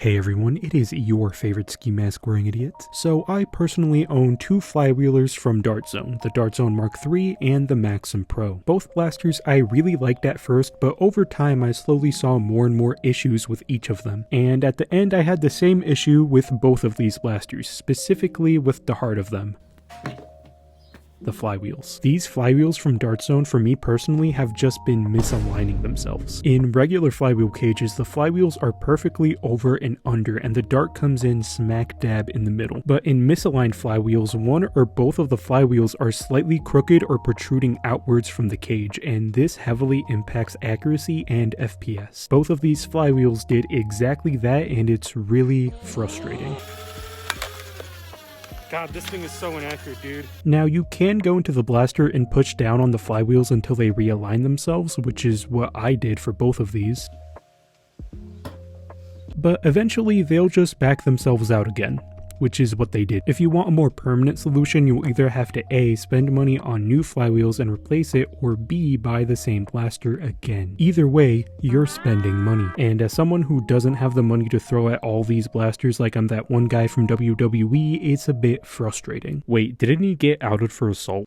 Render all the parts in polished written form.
Hey everyone, it is your favorite ski mask wearing idiot. So I personally own two flywheelers from Dart Zone, the Dart Zone Mark III and the Maxim Pro. Both blasters I really liked at first, but over time I slowly saw more and more issues with each of them. And at the end I had the same issue with both of these blasters, specifically with the heart of them. The flywheels. These flywheels from Dart Zone for me personally have just been misaligning themselves. In regular flywheel cages, the flywheels are perfectly over and under and the dart comes in smack dab in the middle. But in misaligned flywheels, one or both of the flywheels are slightly crooked or protruding outwards from the cage, and this heavily impacts accuracy and FPS. Both of these flywheels did exactly that, and it's really frustrating. God, this thing is so inaccurate, dude. Now, you can go into the blaster and push down on the flywheels until they realign themselves, which is what I did for both of these. But eventually, they'll just back themselves out again, which is what they did. If you want a more permanent solution, you'll either have to A, spend money on new flywheels and replace it, or B, buy the same blaster again. Either way, you're spending money. And as someone who doesn't have the money to throw at all these blasters like I'm that one guy from WWE, it's a bit frustrating. Wait, didn't he get outed for assault?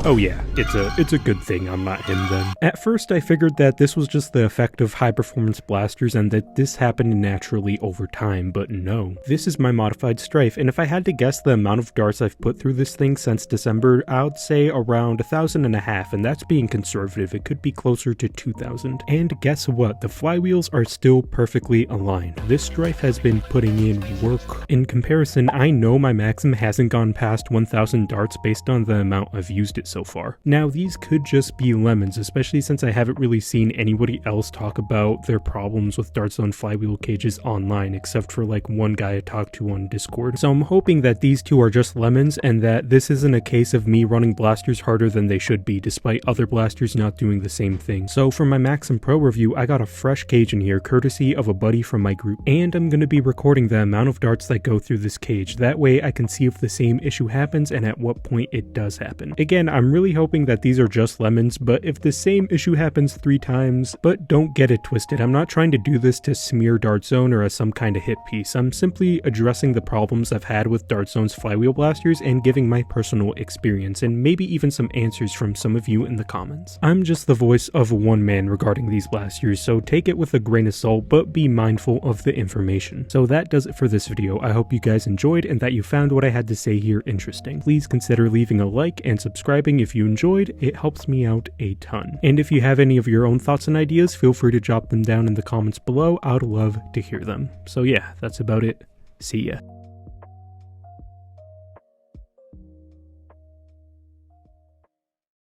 Oh yeah, it's a good thing I'm not him then. At first I figured that this was just the effect of high performance blasters and that this happened naturally over time, but no. This is my modified Strife, and if I had to guess the amount of darts I've put through this thing since December, I would say around 1,500, and that's being conservative. It could be closer to 2,000. And guess what? The flywheels are still perfectly aligned. This Strife has been putting in work. In comparison, I know my Maxim hasn't gone past 1,000 darts based on the amount I've used it so far. Now, these could just be lemons, especially since I haven't really seen anybody else talk about their problems with Dart Zone flywheel cages online, except for like one guy I talked to on Discord. So I'm hoping that these two are just lemons and that this isn't a case of me running blasters harder than they should be, despite other blasters not doing the same thing. So for my Maxim Pro review, I got a fresh cage in here, courtesy of a buddy from my group, and I'm going to be recording the amount of darts that go through this cage. That way I can see if the same issue happens and at what point it does happen. Again, I'm really hoping that these are just lemons, but if the same issue happens 3 times, but don't get it twisted, I'm not trying to do this to smear Dart Zone or as some kind of hit piece. I'm simply addressing the problems I've had with Dart Zone's flywheel blasters and giving my personal experience, and maybe even some answers from some of you in the comments. I'm just the voice of one man regarding these blasters, so take it with a grain of salt, but be mindful of the information. So that does it for this video. I hope you guys enjoyed and that you found what I had to say here interesting. Please consider leaving a like and subscribing if you enjoyed. It helps me out a ton. And if you have any of your own thoughts and ideas, feel free to drop them down in the comments below. I'd love to hear them. So yeah, that's about it. See ya.